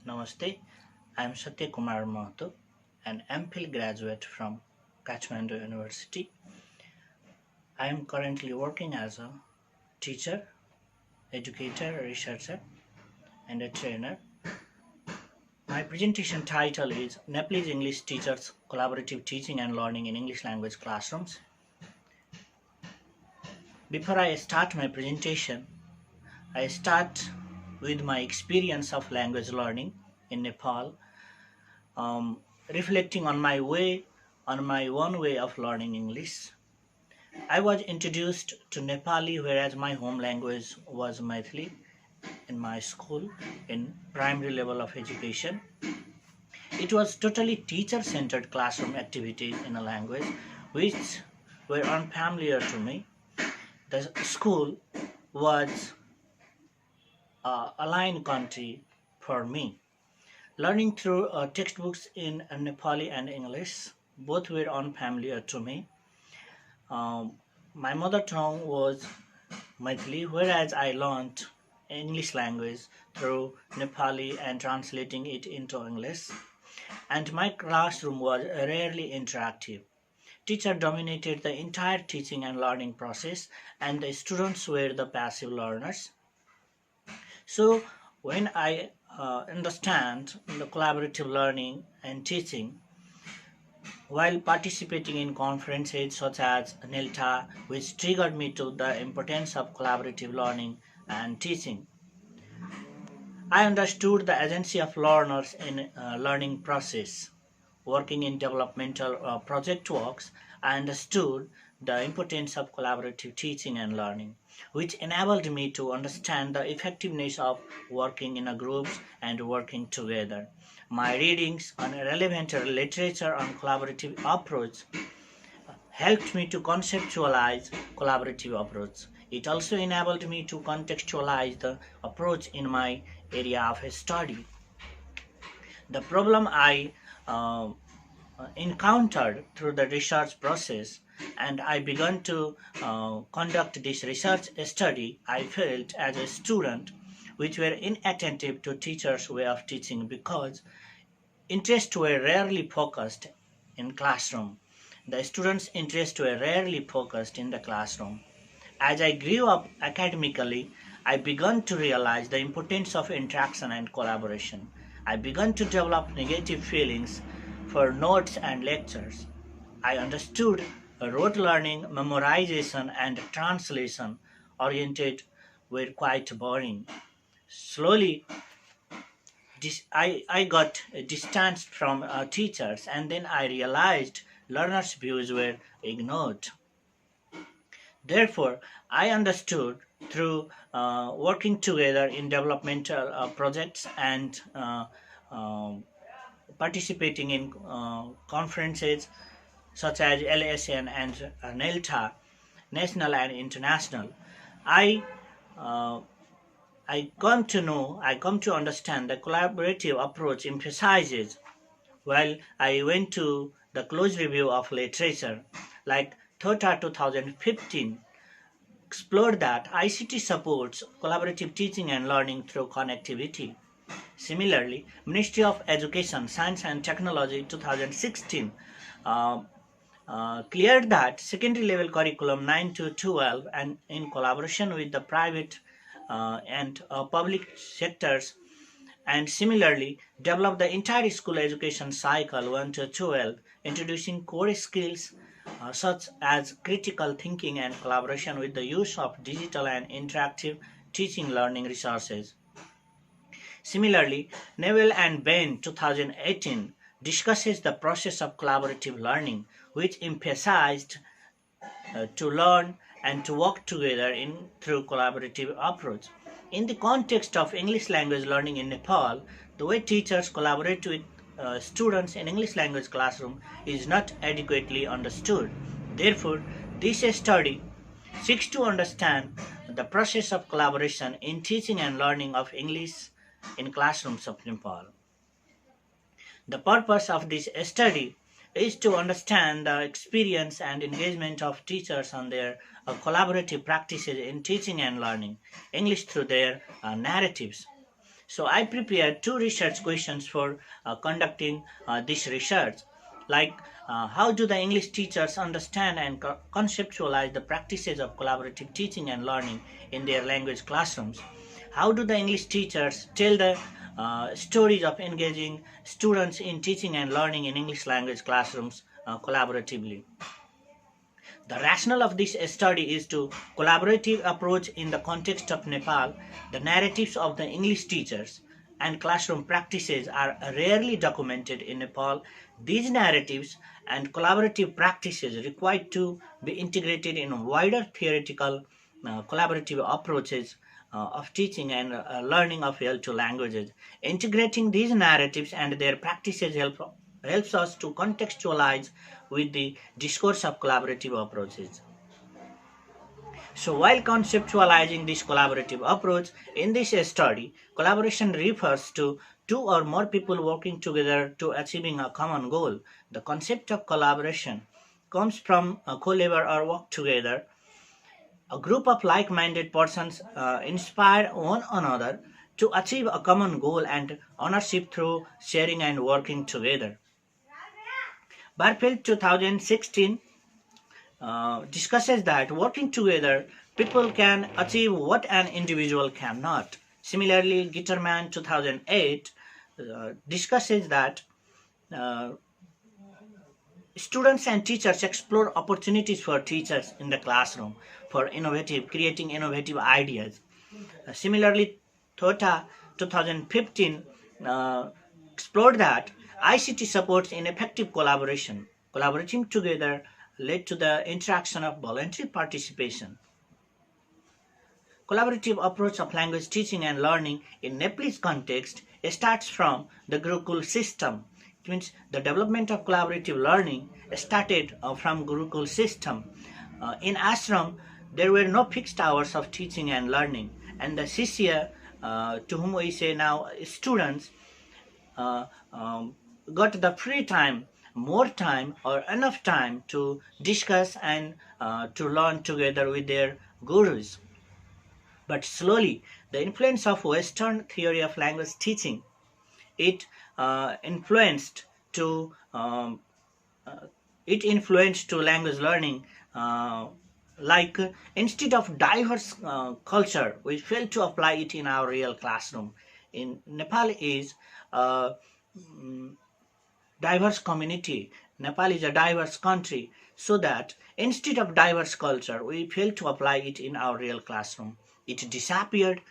Namaste, I am Shaty Kumar Mahato, an MPhil graduate from Kathmandu University. I am currently working as a teacher, educator, researcher, and a trainer. My presentation title is Nepalese English Teachers Collaborative Teaching and Learning in English Language Classrooms. Before I start my presentation, I start with my experience of language learning in Nepal, um, reflecting on my own way of learning English. I was introduced to Nepali, whereas my home language was Maithili in my school in primary level of education. It was totally teacher-centered classroom activities in a language which were unfamiliar to me. The school was a line country for me. Learning through textbooks in Nepali and English, both were unfamiliar to me. Um, my mother tongue was Maithili, whereas I learned English language through Nepali and translating it into English. And my classroom was rarely interactive. Teacher dominated the entire teaching and learning process, and the students were the passive learners. So, when I understand the collaborative learning and teaching, while participating in conferences such as NELTA, which triggered me to the importance of collaborative learning and teaching, I understood the agency of learners in learning process. Working in developmental project works, I understood the importance of collaborative teaching and learning, which enabled me to understand the effectiveness of working in a groups and working together. My readings on relevant literature on collaborative approach helped me to conceptualize collaborative approach. It also enabled me to contextualize the approach in my area of study. The problem I uh, encountered through the research process and I began to conduct this research study, I felt as a student which were inattentive to teachers' way of teaching because interests were rarely focused in classroom. The students' interests were rarely focused in the classroom. As I grew up academically, I began to realize the importance of interaction and collaboration. I began to develop negative feelings for notes and lectures. I understood rote learning, memorization, and translation oriented were quite boring. Slowly, I got distanced from teachers, and then I realized learners' views were ignored. Therefore, I understood through working together in developmental projects and participating in conferences such as LSN and NELTA, national and international, I uh, I come to understand the collaborative approach emphasizes while I went to the close review of literature like TOTA 2015 explored that ICT supports collaborative teaching and learning through connectivity. Similarly, Ministry of Education, Science and Technology 2016 uh, cleared that secondary level curriculum 9 to 12 and in collaboration with the private and public sectors and similarly develop the entire school education cycle 1 to 12 introducing core skills such as critical thinking and collaboration with the use of digital and interactive teaching learning resources. Similarly, Neville and Bain 2018 discusses the process of collaborative learning which emphasized to learn and to work together in through collaborative approach. In the context of English language learning in Nepal, the way teachers collaborate with students in English language classroom is not adequately understood. Therefore, this study seeks to understand the process of collaboration in teaching and learning of English in classrooms of Nepal. The purpose of this study is to understand the experience and engagement of teachers on their collaborative practices in teaching and learning English through their narratives. So I prepared two research questions for conducting this research, like how do the English teachers understand and conceptualize the practices of collaborative teaching and learning in their language classrooms? How do the English teachers tell the stories of engaging students in teaching and learning in English language classrooms collaboratively? The rationale of this study is to collaborative approach in the context of Nepal. The narratives of the English teachers and classroom practices are rarely documented in Nepal. These narratives and collaborative practices require to be integrated in wider theoretical collaborative approaches of teaching and learning of L2 languages. Integrating these narratives and their practices helps us to contextualize with the discourse of collaborative approaches. So while conceptualizing this collaborative approach, in this study, collaboration refers to two or more people working together to achieving a common goal. The concept of collaboration comes from co-labor or work together. A group of like-minded persons inspire one another to achieve a common goal and ownership through sharing and working together. Barfield 2016 discusses that working together, people can achieve what an individual cannot. Similarly, Gitterman 2008 discusses that uh, students and teachers explore opportunities for teachers in the classroom for creating innovative ideas. Similarly, Thota 2015 uh, explored that ICT supports ineffective collaboration. Collaborating together led to the interaction of voluntary participation. Collaborative approach of language teaching and learning in Nepalese context starts from the Gurukul system. It means the development of collaborative learning started from Gurukul system. In ashram, there were no fixed hours of teaching and learning, and the Shishya, to whom we say now students, uh, um, got the free time, more time, or enough time to discuss and to learn together with their gurus. But slowly, the influence of Western theory of language teaching, it influenced to language learning. Uh, like instead of diverse culture, we fail to apply it in our real classroom. In Nepal is a diverse community. Nepal is a diverse country, so that instead of diverse culture, we fail to apply it in our real classroom. It disappeared,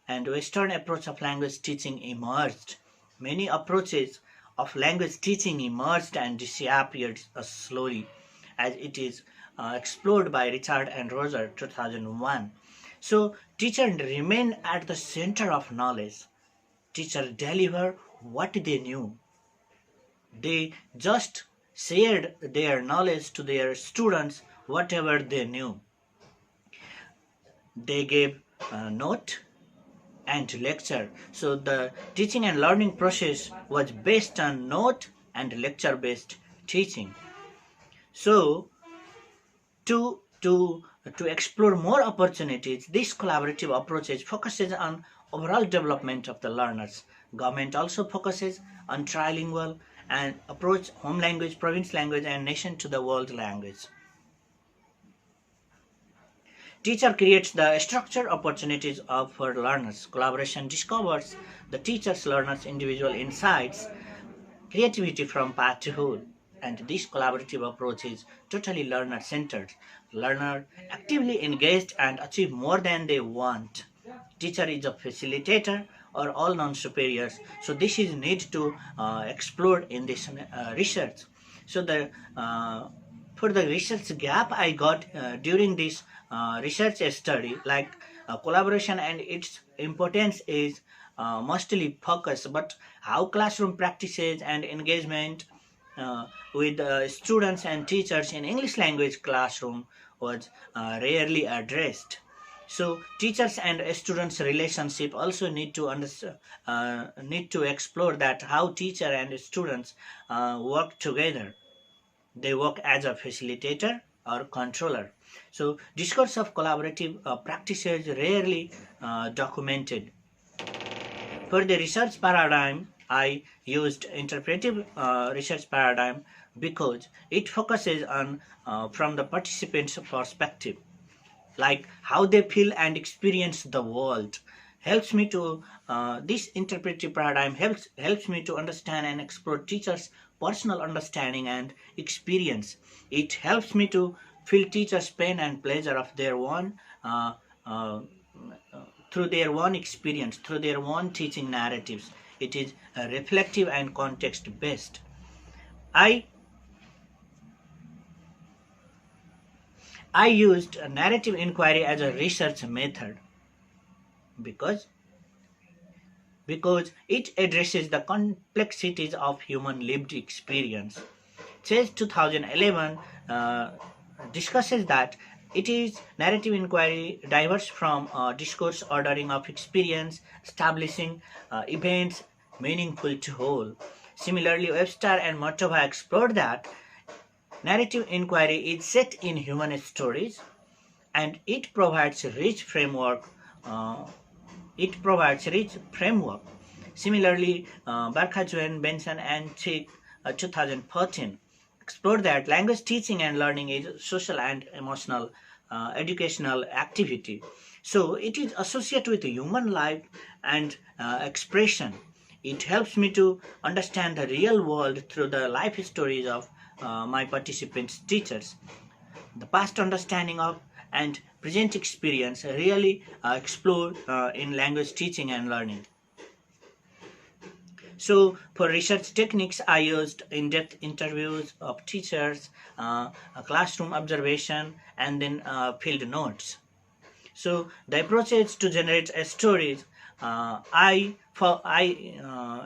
and Western approach of language teaching emerged. Many approaches of language teaching emerged and disappeared slowly, as it is explored by Richard and Roger 2001. So teacher remain at the center of knowledge. Teacher deliver what they knew. They just shared their knowledge to their students, whatever they knew. They gave a note and lecture. So the teaching and learning process was based on note and lecture based teaching. So to explore more opportunities, this collaborative approach focuses on overall development of the learners. Government also focuses on trilingual and approach home language, province language, and nation to the world language. Teacher creates the structured opportunities for learners. Collaboration discovers the teacher's learners' individual insights, creativity from path to whole. And this collaborative approach is totally learner-centered. Learner actively engaged and achieve more than they want. Teacher is a facilitator or all non-superiors. So this is need to explore in this research. So the for the research gap I got during this research study, like collaboration and its importance is mostly focus, but how classroom practices and engagement with students and teachers in English language classroom was rarely addressed. So teachers and students relationship also need to explore that how teacher and students work together. They work as a facilitator or controller. So discourse of collaborative practices rarely documented. For the research paradigm, I used interpretive research paradigm because it focuses on from the participant's perspective, like how they feel and experience the world. Helps me to This interpretive paradigm helps me to understand and explore teachers' personal understanding and experience. It helps me to feel teachers' pain and pleasure of their own uh, uh, through their own experience, through their own teaching narratives. It is reflective and context based. I I used narrative inquiry as a research method because it addresses the complexities of human lived experience. Chase 2011 uh, discusses that it is narrative inquiry diverse from discourse ordering of experience, establishing events meaningful to whole. Similarly, Webster and Matova explored that narrative inquiry is set in human stories and uh, it provides rich framework. Similarly, Barkha Benson and Chick 2014 explored that language teaching and learning is social and emotional educational activity. So it is associated with human life and expression. It helps me to understand the real world through the life stories of my participants' teachers. The past understanding of and present experience really explored in language teaching and learning. So for research techniques, I used in-depth interviews of teachers, a classroom observation, and then field notes. So the approach is to generate stories. I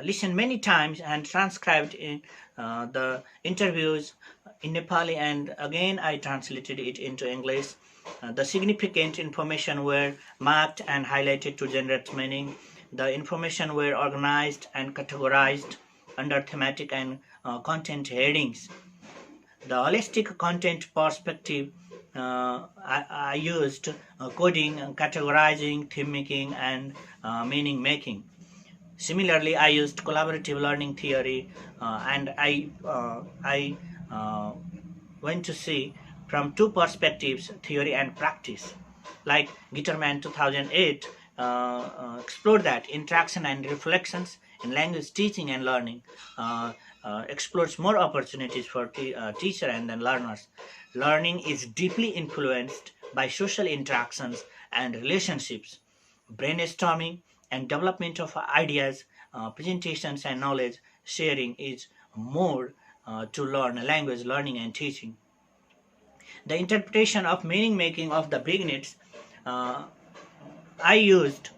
listened many times and transcribed in the interviews in Nepali, and again I translated it into English. The significant information were marked and highlighted to generate meaning. The information were organized and categorized under thematic and content headings. The holistic content perspective, I used coding, categorizing, theme making, and meaning making. Similarly, I used collaborative learning theory, and I went to see from two perspectives, theory and practice. Like Gitterman 2008 explored that interaction and reflections in language teaching and learning, explores more opportunities for teacher and then learners. Learning is deeply influenced by social interactions and relationships. Brainstorming and development of ideas, presentations, and knowledge sharing is more to learn language learning and teaching. The interpretation of meaning making of the beginnings, uh, I used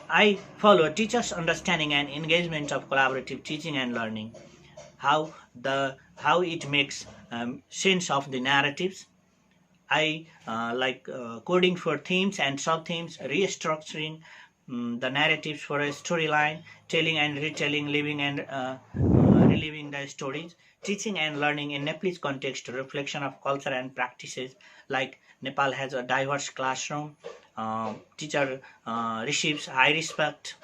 I follow teachers' understanding and engagement of collaborative teaching and learning. How it makes sense of the narratives. I like coding for themes and sub themes, restructuring the narratives for a storyline, telling and retelling, living and reliving the stories, teaching and learning in Nepalese context, reflection of culture and practices. Like Nepal has a diverse classroom, teacher receives high respect.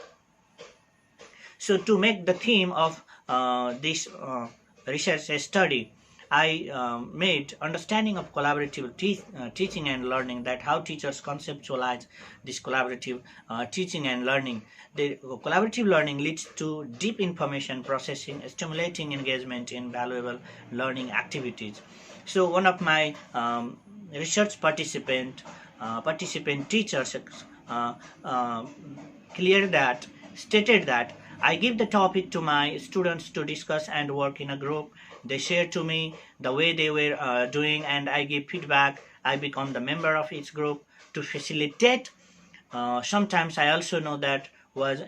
So to make the theme of this research study, I made understanding of collaborative teaching and learning, that how teachers conceptualize this collaborative teaching and learning. The collaborative learning leads to deep information processing, stimulating engagement in valuable learning activities. So one of my research participant teachers uh, uh, clear that stated that I give the topic to my students to discuss and work in a group. They share to me the way they were doing, and I give feedback. I become the member of each group to facilitate. Sometimes I also know that was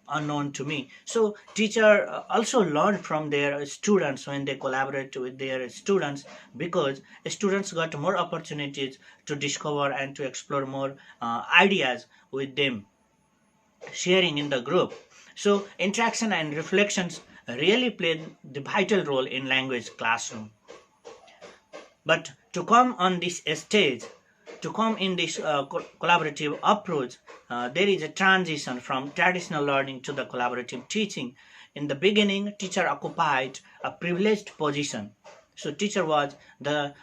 unknown to me. So teacher also learn from their students when they collaborate with their students, because students got more opportunities to discover and to explore more ideas with them sharing in the group. So interaction and reflections really play the vital role in language classroom. But to come on this stage, To come in this collaborative approach, there is a transition from traditional learning to the collaborative teaching. In the beginning, teacher occupied a privileged position. So teacher was the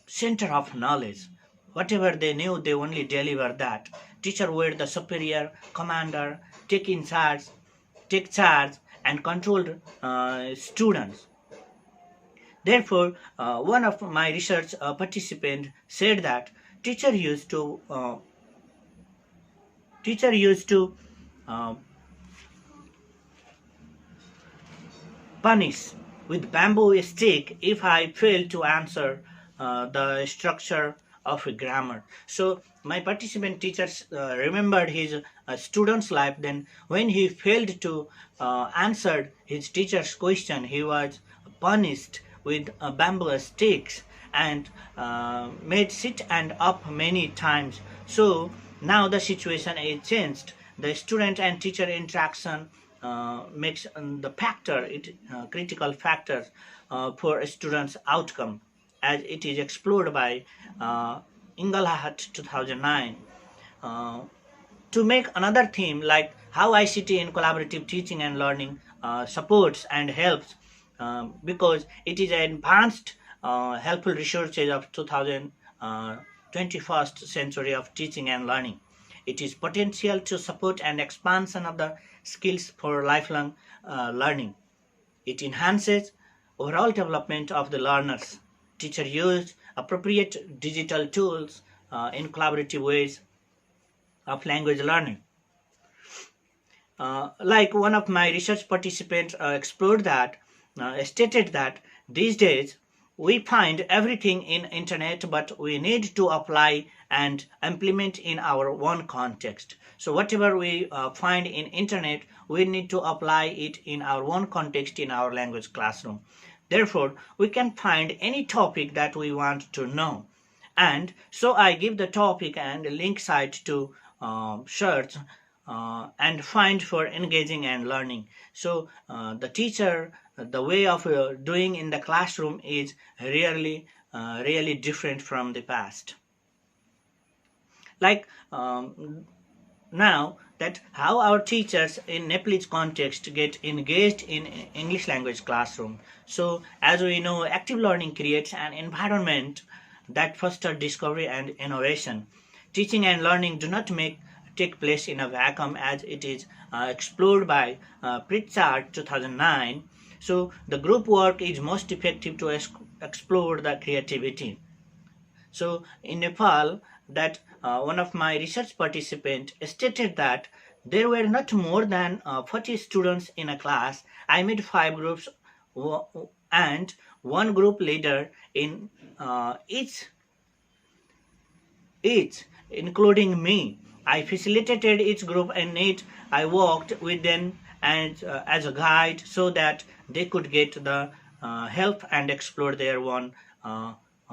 center of knowledge. Whatever they knew, they only delivered that. Teacher were the superior commander, take charge, and controlled students. Therefore, one of my research participants said that teacher used to uh, teacher used to uh, punish with bamboo stick if I failed to answer the structure of a grammar. So my participant teachers remembered his student's life. Then when he failed to answer his teacher's question, he was punished with bamboo sticks and made sit and up many times. So now the situation is changed. The student and teacher interaction makes the factor it critical factors for a student's outcome, as it is explored by Inglehat 2009. Uh, to make another theme like how ICT in collaborative teaching and learning supports and helps, because it is an advanced helpful resources of 21st century of teaching and learning. It is potential to support an expansion of the skills for lifelong learning. It enhances overall development of the learners. Teacher use appropriate digital tools in collaborative ways of language learning. Like one of my research participants explored that, stated that these days we find everything in internet, but we need to apply and implement in our own context. So whatever we find in internet, we need to apply it in our own context in our language classroom. Therefore, we can find any topic that we want to know. And so I give the topic and link site to search and find for engaging and learning. So the teacher, the way of doing in the classroom is really different from the past. Like now that how our teachers in Nepalese context get engaged in English language classroom. So as we know, active learning creates an environment that fosters discovery and innovation. Teaching and learning do not take place in a vacuum, as it is explored by Pritchard 2009. So the group work is most effective to explore the creativity. So in Nepal, that one of my research participants stated that there were not more than 40 students in a class. I made five groups and one group leader in each, including me. I facilitated each group in it. I worked with them and as a guide so that they could get the help and explore their own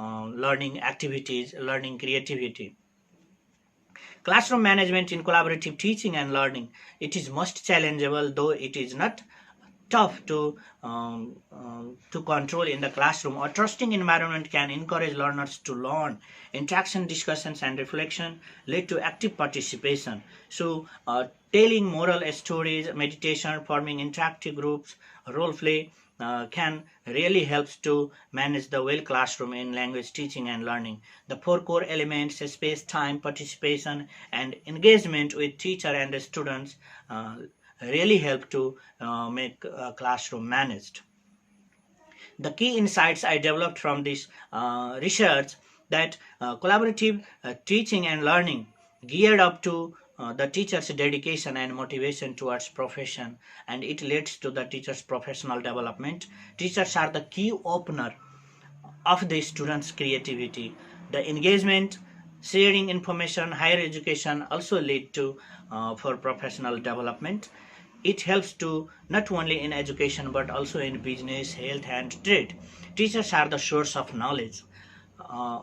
learning activities, learning creativity. Classroom management in collaborative teaching and learning. It is most challengeable, though it is not tough to control in the classroom. A trusting environment can encourage learners to learn. Interaction, discussions, and reflection lead to active participation. So, telling moral stories, meditation, forming interactive groups, role play can really helps to manage the well classroom in language teaching and learning. The four core elements: space, time, participation, and engagement with teacher and the students really help to make a classroom managed. The key insights I developed from this research, that collaborative teaching and learning geared up to the teacher's dedication and motivation towards profession, and it leads to the teacher's professional development. Teachers are the key opener of the students' creativity. The engagement, sharing information, higher education also lead to for professional development. It helps to not only in education but also in business, health, and trade. Teachers are the source of knowledge. Uh,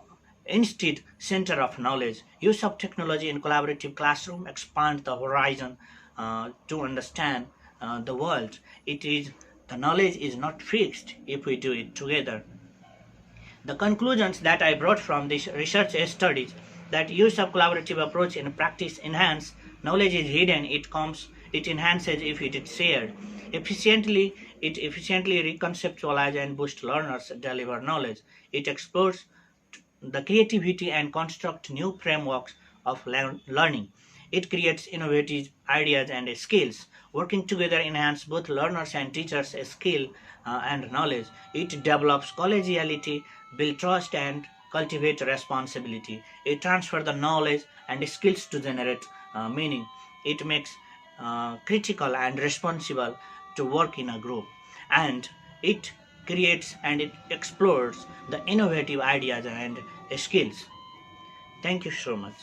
Instead, center of knowledge. Use of technology in collaborative classroom expand the horizon to understand the world. It is the knowledge is not fixed if we do it together. The conclusions that I brought from this research studies, that use of collaborative approach in practice enhance. Knowledge is hidden, it enhances if it is shared. It efficiently reconceptualize and boost learners deliver knowledge. It explores the creativity and construct new frameworks of learning. It creates innovative ideas and skills. Working together enhance both learners and teachers' skill and knowledge. It develops collegiality, build trust, and cultivate responsibility. It transfers the knowledge and skills to generate meaning. It makes critical and responsible to work in a group, and it creates and it explores the innovative ideas and skills. Thank you so much.